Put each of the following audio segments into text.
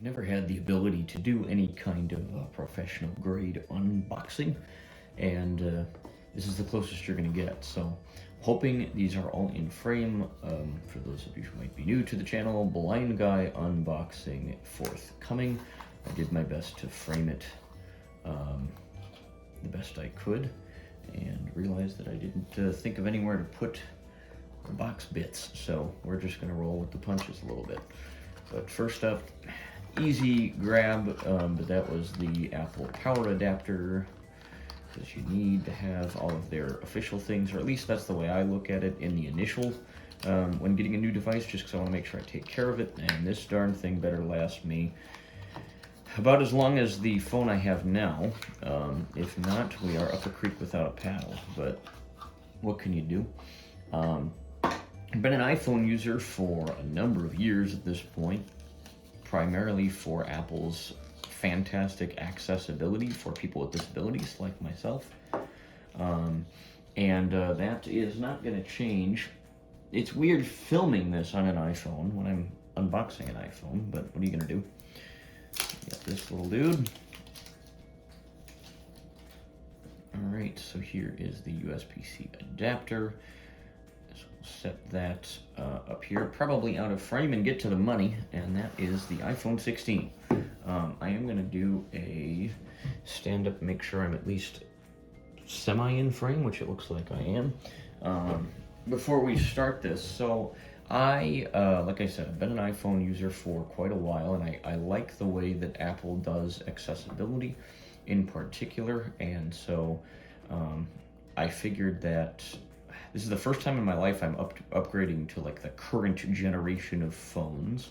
never had the ability to do any kind of professional grade unboxing, and this is the closest you're going to get. So, hoping these are all in frame. For those of you who might be new to the channel, Blind Guy unboxing forthcoming. I did my best to frame it the best I could, and realized that I didn't think of anywhere to put the box bits, so we're just going to roll with the punches a little bit. But first up, easy grab, but that was the Apple power adapter, because you need to have all of their official things, or at least that's the way I look at it in the initial, when getting a new device, just because I want to make sure I take care of it, and this darn thing better last me about as long as the phone I have now. If not, we are up a creek without a paddle, but what can you do? I've been an iPhone user for a number of years at this point, primarily for Apple's fantastic accessibility for people with disabilities like myself. That is not going to change. It's weird filming this on an iPhone when I'm unboxing an iPhone, but what are you going to do? Got this little dude. Alright, so here is the USB-C adapter. So we'll set that up here, probably out of frame, and get to the money, and that is the iPhone 16. I am going to do a stand-up, make sure I'm at least semi-in frame, which it looks like I am, before we start this. So like I said, I've been an iPhone user for quite a while, and I like the way that Apple does accessibility in particular, and so I figured that this is the first time in my life I'm upgrading to like the current generation of phones.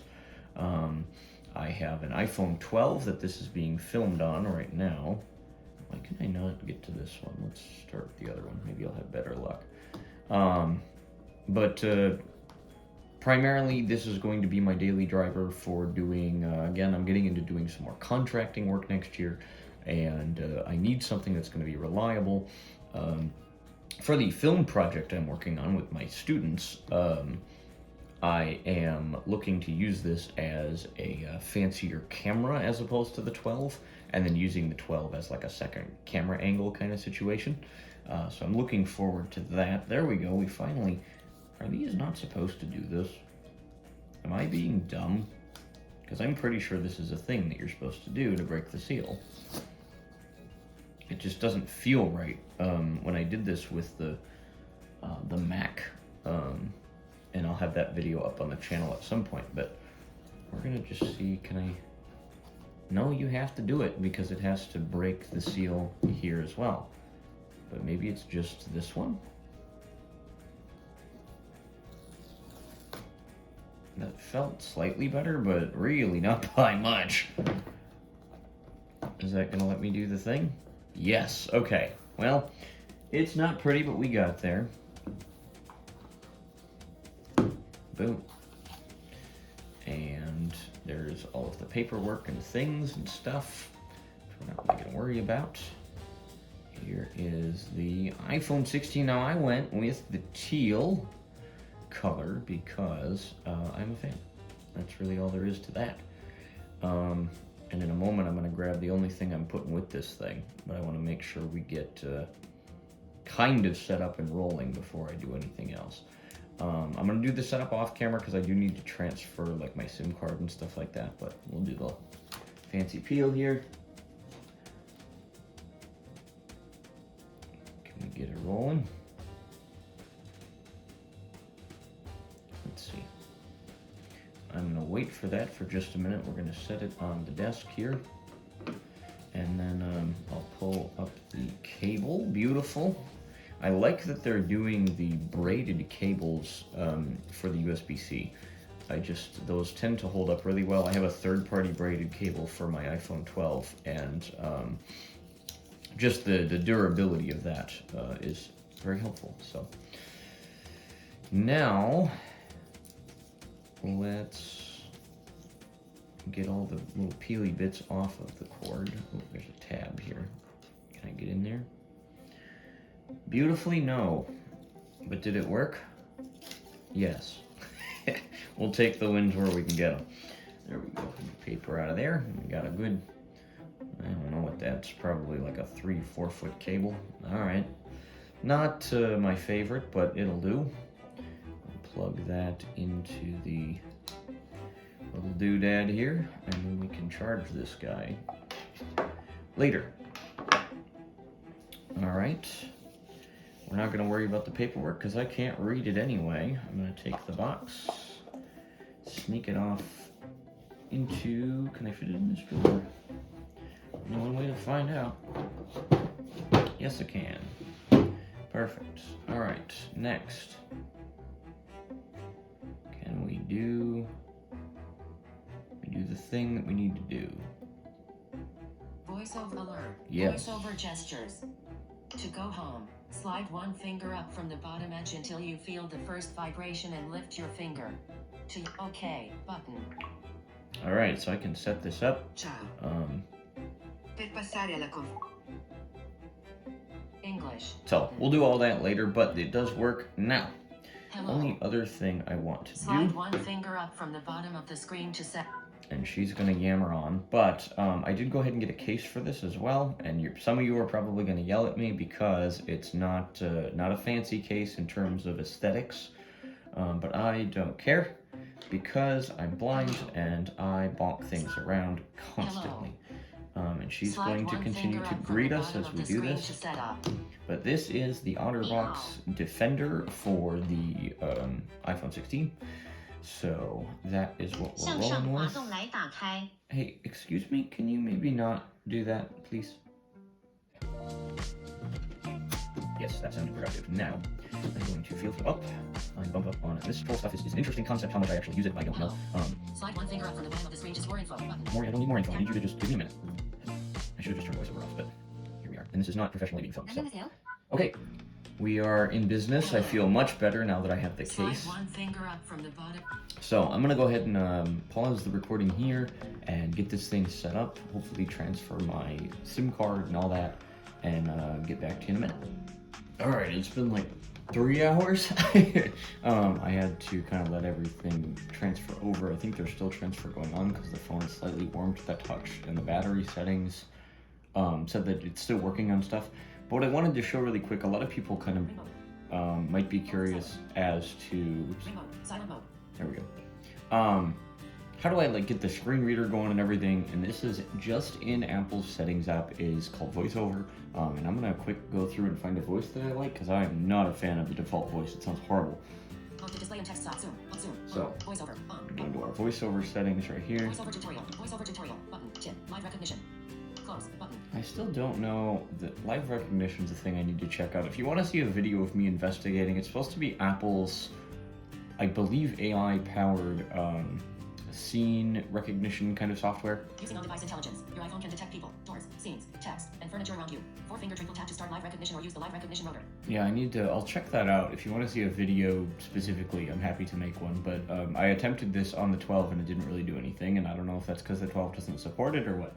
I have an iPhone 12 that this is being filmed on right now. Why can I not get to this one? Let's start with the other one. Maybe I'll have better luck. Primarily, this is going to be my daily driver for doing, again, I'm getting into doing some more contracting work next year, and I need something that's going to be reliable. For the film project I'm working on with my students, I am looking to use this as a fancier camera as opposed to the 12, and then using the 12 as like a second camera angle kind of situation. So I'm looking forward to that. There we go, we finally... Are these not supposed to do this? Am I being dumb? Because I'm pretty sure this is a thing that you're supposed to do to break the seal. It just doesn't feel right. When I did this with the Mac, and I'll have that video up on the channel at some point, but we're gonna just see, can I... No, you have to do it because it has to break the seal here as well. But maybe it's just this one? That felt slightly better, but really not by much. Is that gonna let me do the thing? Yes, okay. Well, it's not pretty, but we got there. Boom. And there's all of the paperwork and things and stuff, which we're not really gonna worry about. Here is the iPhone 16. Now I went with the teal color because I'm a fan. That's really all there is to that. And in a moment I'm going to grab the only thing I'm putting with this thing, but I want to make sure we get kind of set up and rolling before I do anything else. I'm going to do the setup off camera because I do need to transfer like my SIM card and stuff like that, but we'll do the fancy peel here. Can we get it rolling? Let's see. I'm going to wait for that for just a minute. We're going to set it on the desk here. And then I'll pull up the cable. Beautiful. I like that they're doing the braided cables for the USB-C. Those tend to hold up really well. I have a third-party braided cable for my iPhone 12, and just the durability of that is very helpful. So now, let's get all the little peely bits off of the cord. Oh, there's a tab here. Can I get in there? Beautifully, no. But did it work? Yes. We'll take the wins where we can get them. There we go. Paper out of there. We got a good, I don't know what that's, probably like a 3-4 foot cable. All right. Not my favorite, but it'll do. I'll plug that into the little doodad here, and then we can charge this guy later. All right. We're not going to worry about the paperwork because I can't read it anyway. I'm going to take the box, sneak it off into, can I fit it in this drawer? Only one way to find out. Yes, I can. Perfect. All right, next. Can we do the thing that we need to do? Voiceover alert. Yes. Voiceover gestures. To go home, slide one finger up from the bottom edge until you feel the first vibration and lift your finger. To OK button. All right, so I can set this up. Ciao. Per passare alla English. So we'll do all that later, but it does work now. Hello. Only other thing I want to Slide do, one finger up from the bottom of the screen to set. and she's gonna yammer on, but I did go ahead and get a case for this as well, and some of you are probably gonna yell at me because it's not a fancy case in terms of aesthetics, but I don't care because I'm blind and I bonk things around constantly. And she's going to continue to greet us as we do this. But this is the OtterBox Defender for the iPhone 16. So that is what we're rolling with. Hey, excuse me, can you maybe not do that, please? Yes, that sounded productive. Now, I'm going to feel up and bump up on it. This scroll stuff is an interesting concept. How much I actually use it, I don't know. Slide one finger up from the bottom of the screen, just more info. More, I don't need more info. I need you to just give me a minute. I should have just turned voiceover off, but here we are. And this is not professionally being filmed, so. Okay, we are in business. I feel much better now that I have the case. Slide one finger up from the bottom. So I'm gonna go ahead and pause the recording here and get this thing set up. Hopefully transfer my SIM card and all that, and get back to you in a minute. All right, it's been like 3 hours. I had to kind of let everything transfer over. I think there's still transfer going on because the phone is slightly warm to the touch, and the battery settings said that it's still working on stuff. But what I wanted to show really quick, a lot of people kind of might be curious as to, oops, there we go. How do I like get the screen reader going and everything? And this is just in Apple's settings app, is called VoiceOver. And I'm gonna quick go through and find a voice that I like because I am not a fan of the default voice. It sounds horrible. So I'm going to our VoiceOver settings right here. Voiceover tutorial button. Live recognition. Close button. I still don't know that live recognition is a thing I need to check out. If you want to see a video of me investigating, it's supposed to be Apple's, I believe, AI-powered scene recognition kind of software. Using on-device intelligence, your iPhone can detect people, doors, scenes, text, and furniture around you. 4-finger triple tap to start live recognition or use the live recognition motor. Yeah, I'll check that out. If you want to see a video specifically, I'm happy to make one, but I attempted this on the 12 and it didn't really do anything, and I don't know if that's because the 12 doesn't support it or what.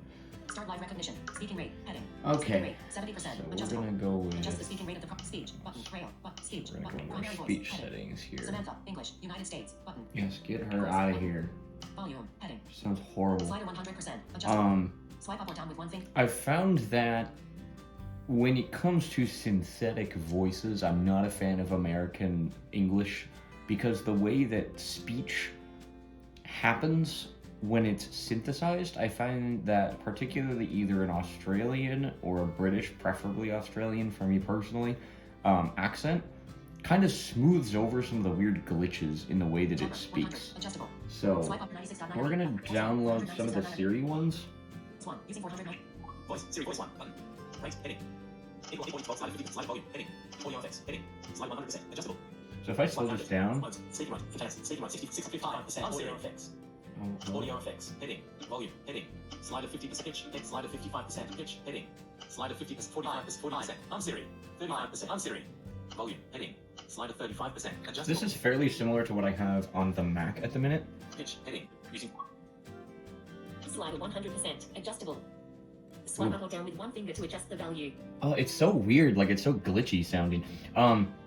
Start live recognition. Speaking rate. Heading. Okay. Speaking rate, 70%. So Adjustable. we're gonna go with Adjust the speaking rate of the speech button. Braille button. Speech we're gonna button. go with Primary speech voice. settings here. Samantha. English. United States button. Yes, get her out of here. Volume. Heading. Sounds horrible. Slider 100%. Adjustable. Swipe up or down with one finger. I've found that when it comes to synthetic voices, I'm not a fan of American English because the way that speech happens when it's synthesized, I find that particularly either an Australian or a British, preferably Australian for me personally, accent kind of smooths over some of the weird glitches in the way that it speaks. So we're gonna download some of the Siri ones. Voice, Siri voice 1 button. Right, heading. 8.12, slide 50, slide volume, heading. Audio effects, heading. Slide 100%, adjustable. So if I slow this down. Save right, for text, save right, 65% audio effects. Audio effects, heading, volume, heading, slider 50% pitch, slider 55% pitch, heading, slider 50%, 45%, I'm Siri, 35%, I'm Siri, volume, heading, slider 35%, adjustable. This is fairly similar to what I have on the Mac at the minute. Pitch, heading, using slider 100%, adjustable. Swipe up or down with one finger to adjust the value. Oh, it's so weird, like it's so glitchy sounding.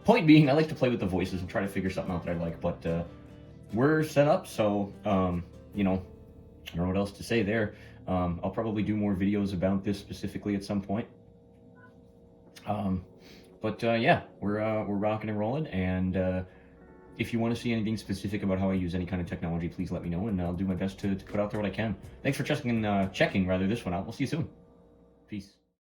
Point being, I like to play with the voices and try to figure something out that I like, but we're set up, so you know, I don't know what else to say there. I'll probably do more videos about this specifically at some point. But yeah, we're rocking and rolling, and if you want to see anything specific about how I use any kind of technology, please let me know, and I'll do my best to put out there what I can. Thanks for checking this one out. We'll see you soon. Peace.